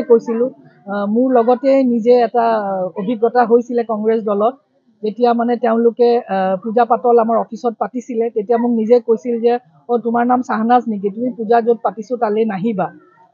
কৈছিলো মোৰ লগতে নিজে এটা অভিজ্ঞতা হৈছিলে কংগ্ৰেছ দলত যেতিয়া মানে তেওঁলোকে পূজা পাতল আমাৰ অফিসত পাতিছিলে তেতিয়া মোক নিজে কৈছিল যে তোমাৰ নাম শাহনাজ নেকি তুমি পূজা য'ত পাতিছো তালৈ নাহিবা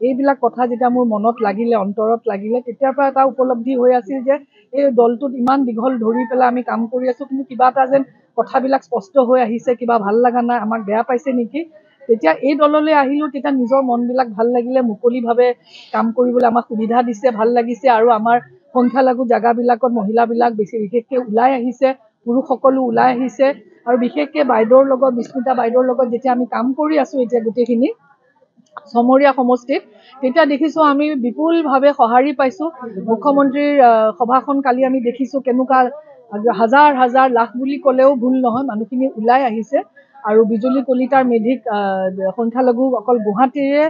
এইবিলাক কথা যেতিয়া মোৰ মনত লাগিলে অন্তৰত লাগিলে তেতিয়াৰ পৰা এটা উপলব্ধি হৈ আছিল যে এই দলটোত ইমান দীঘল ধৰি পেলাই আমি কাম কৰি আছো কিন্তু কিবা এটা যেন কথাবিলাক স্পষ্ট হৈ আহিছে কিবা ভাল লগা নাই আমাক বেয়া পাইছে নেকি তেতিয়া এই দললৈ আহিলো তেতিয়া নিজৰ মনবিলাক ভাল লাগিলে মুকলিভাৱে কাম কৰিবলৈ আমাক সুবিধা দিছে ভাল লাগিছে আৰু আমাৰ সংখ্যালঘু জাগাবিলাকত মহিলাবিলাক বেছি বিশেষকৈ ওলাই আহিছে পুৰুষসকলো ওলাই আহিছে আৰু বিশেষকৈ বাইদেউৰ লগত বিস্মিতা বাইদেউৰ লগত যেতিয়া আমি কাম কৰি আছো এতিয়া গোটেইখিনি সমৰীয়া সমষ্টিত তেতিয়া দেখিছো আমি বিপুলভাৱে সঁহাৰি পাইছো মুখ্যমন্ত্ৰীৰ সভাখন কালি আমি দেখিছো কেনেকুৱা হাজাৰ হাজাৰ লাখ বুলি ক'লেও ভুল নহয় মানুহখিনি ওলাই আহিছে আৰু বিজুলী কলিতাৰ মেধিক সংখ্যালঘু অকল গুৱাহাটীৰে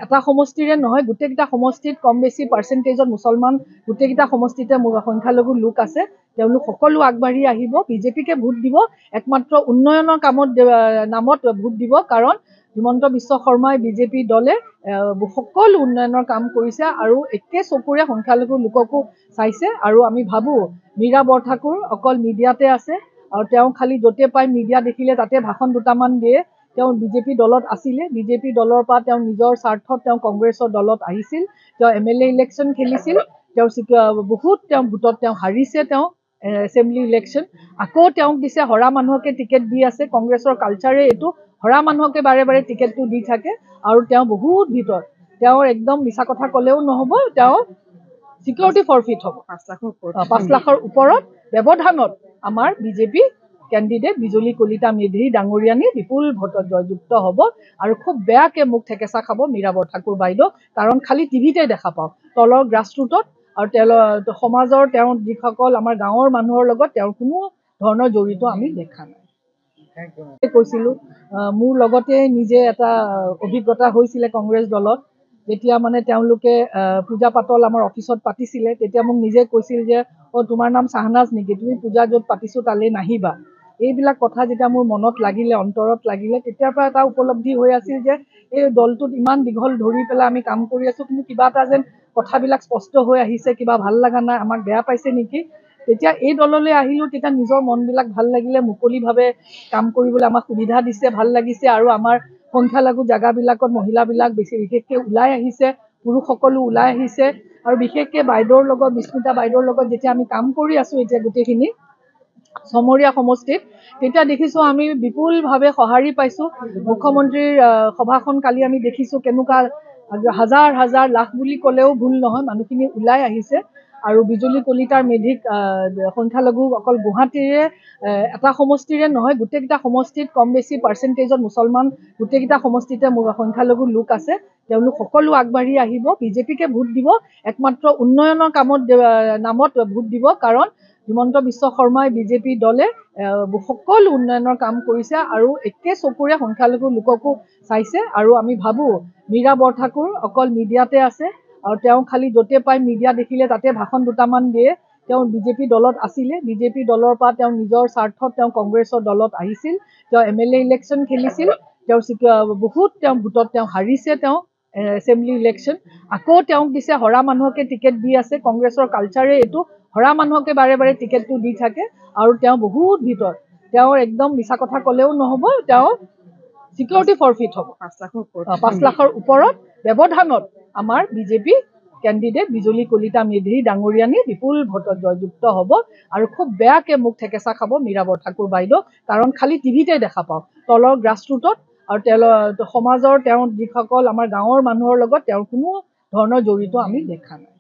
এটা সমষ্টিৰে নহয় গোটেইকেইটা সমষ্টিত কম বেছি পাৰ্চেণ্টেজত মুছলমান গোটেইকেইটা সমষ্টিতে সংখ্যালঘু লোক আছে তেওঁলোক সকলো আগবাঢ়ি আহিব বিজেপিকে ভোট দিব একমাত্ৰ উন্নয়নৰ কামত নামত ভোট দিব কাৰণ হিমন্ত বিশ্ব শৰ্মাই বিজেপি দলে সকলো উন্নয়নৰ কাম কৰিছে আৰু একে চকুৰে সংখ্যালঘু লোককো চাইছে আৰু আমি ভাবো মীৰা বৰঠাকুৰ অকল মিডিয়াতে আছে আৰু তেওঁ খালি য'তে পাই মিডিয়া দেখিলে তাতে ভাষণ দুটামান দিয়ে তেওঁ বিজেপি দলত আছিলে বিজেপি দলৰ পৰা তেওঁ নিজৰ স্বাৰ্থত তেওঁ কংগ্ৰেছৰ দলত আহিছিল তেওঁ MLA ইলেকশ্যন খেলিছিল তেওঁ বহুত তেওঁ ভোটত তেওঁ হাৰিছে তেওঁ এছেম্বলি ইলেকশ্যন আকৌ তেওঁক দিছে হৰা মানুহকে টিকেট দি আছে কংগ্ৰেছৰ কালচাৰে এইটো হৰা মানুহকে বাৰে বাৰে টিকেটটো দি থাকে আৰু তেওঁ বহুত ভিতৰত তেওঁৰ একদম মিছা কথা ক'লেও নহ'ব তেওঁ সিকিউৰিটি ফৰফিট হ'ব 5 লাখৰ ওপৰত ব্যৱধানত আমাৰ বিজেপি কেণ্ডিডেট বিজুলী কলিতা মেধি ডাঙৰীয়ানী বিপুল ভোটত জয়যুক্ত হ'ব আৰু খুব বেয়াকে মুখ ঠেকেচা খাব মীৰা বৰঠাকুৰ বাইদেউ কাৰণ খালি টিভিতে দেখা পাওঁ তলৰ গ্ৰাছৰুটত আৰু সমাজৰ তেওঁ যিসকল আমাৰ গাঁৱৰ মানুহৰ লগত তেওঁৰ কোনো ধৰণৰ জড়িত আমি দেখা নাই কৈছিলো মোৰ লগতে নিজে এটা অভিজ্ঞতা হৈছিলে কংগ্ৰেছ দলত যেতিয়া মানে তেওঁলোকে পূজা পাতল আমাৰ অফিসত পাতিছিলে তেতিয়া মোক নিজে কৈছিল যে তোমাৰ নাম শাহনাজ নেকি তুমি পূজা য'ত পাতিছো তালৈ নাহিবা এইবিলাক কথা যেতিয়া মোৰ মনত লাগিলে অন্তৰত লাগিলে তেতিয়াৰ পৰা এটা উপলব্ধি হৈ আছিল যে এই দলটোত ইমান দীঘল ধৰি পেলাই আমি কাম কৰি আছো কিন্তু কিবা এটা যেন কথাবিলাক স্পষ্ট হৈ আহিছে কিবা ভাল লগা নাই আমাক বেয়া পাইছে নেকি তেতিয়া এই দললৈ আহিলো তেতিয়া নিজৰ মনবিলাক ভাল লাগিলে মুকলিভাৱে কাম কৰিবলৈ আমাক সুবিধা দিছে ভাল লাগিছে আৰু আমাৰ সংখ্যালঘু জাগাবিলাকত মহিলাবিলাক বেছি বিশেষকৈ ওলাই আহিছে পুৰুষসকলো ওলাই আহিছে আৰু বিশেষকৈ বাইদেউৰ লগত বিস্মিতা বাইদেউৰ লগত যেতিয়া আমি কাম কৰি আছো এতিয়া গোটেইখিনি সমৰীয়া সমষ্টিত তেতিয়া দেখিছো আমি বিপুলভাৱে সঁহাৰি পাইছো মুখ্যমন্ত্ৰীৰ সভাখন কালি আমি দেখিছো কেনেকুৱা হাজাৰ হাজাৰ লাখ বুলি ক'লেও ভুল নহয় মানুহখিনি ওলাই আহিছে আৰু বিজুলী কলিতাৰ মেধিক সংখ্যালঘু অকল গুৱাহাটীৰে এটা সমষ্টিৰে নহয় গোটেইকেইটা সমষ্টিত কম বেছি পাৰ্চেণ্টেজত মুছলমান গোটেইকেইটা সমষ্টিতে সংখ্যালঘু লোক আছে তেওঁলোক সকলো আগবাঢ়ি আহিব বিজেপিকে ভোট দিব একমাত্ৰ উন্নয়নৰ কামত নামত ভোট দিব কাৰণ হিমন্ত বিশ্ব শৰ্মাই বিজেপি দলে সকলো উন্নয়নৰ কাম কৰিছে আৰু একে চকুৰে সংখ্যালঘু লোককো চাইছে আৰু আমি ভাবো মীৰা বৰঠাকুৰ অকল মিডিয়াতে আছে আৰু তেওঁ খালি য'তে পাই মিডিয়া দেখিলে তাতে ভাষণ দুটামান দিয়ে তেওঁ বিজেপি দলত আছিলে বিজেপি দলৰ পৰা তেওঁ নিজৰ স্বাৰ্থত তেওঁ কংগ্ৰেছৰ দলত আহিছিল তেওঁ MLA ইলেকশ্যন খেলিছিল তেওঁ বহুত তেওঁ ভোটত তেওঁ হাৰিছে তেওঁ এছেম্বলি ইলেকশ্যন আকৌ তেওঁক দিছে হৰা মানুহকে টিকেট দি আছে কংগ্ৰেছৰ কালচাৰে এইটো হৰা মানুহকে বাৰে বাৰে টিকেটটো দি থাকে আৰু তেওঁ বহুত ভিতৰত তেওঁৰ একদম মিছা কথা ক'লেও নহ'ব তেওঁ সিকিউৰিটি ফৰফিট হ'ব 5 লাখৰ ওপৰত ব্যৱধানত আমাৰ বিজেপি কেণ্ডিডেট বিজুলী কলিতা মেধি ডাঙৰীয়ানী বিপুল ভোটত জয়যুক্ত হ'ব আৰু খুব বেয়াকে মুখ ঠেকেচা খাব মীৰা বৰঠাকুৰ বাইদেউ কাৰণ খালি টিভিতে দেখা পাওঁ তলৰ গ্ৰাছৰুটত আৰু সমাজৰ তেওঁ যিসকল আমাৰ গাঁৱৰ মানুহৰ লগত তেওঁৰ কোনো ধৰণৰ জড়িত আমি দেখা নাই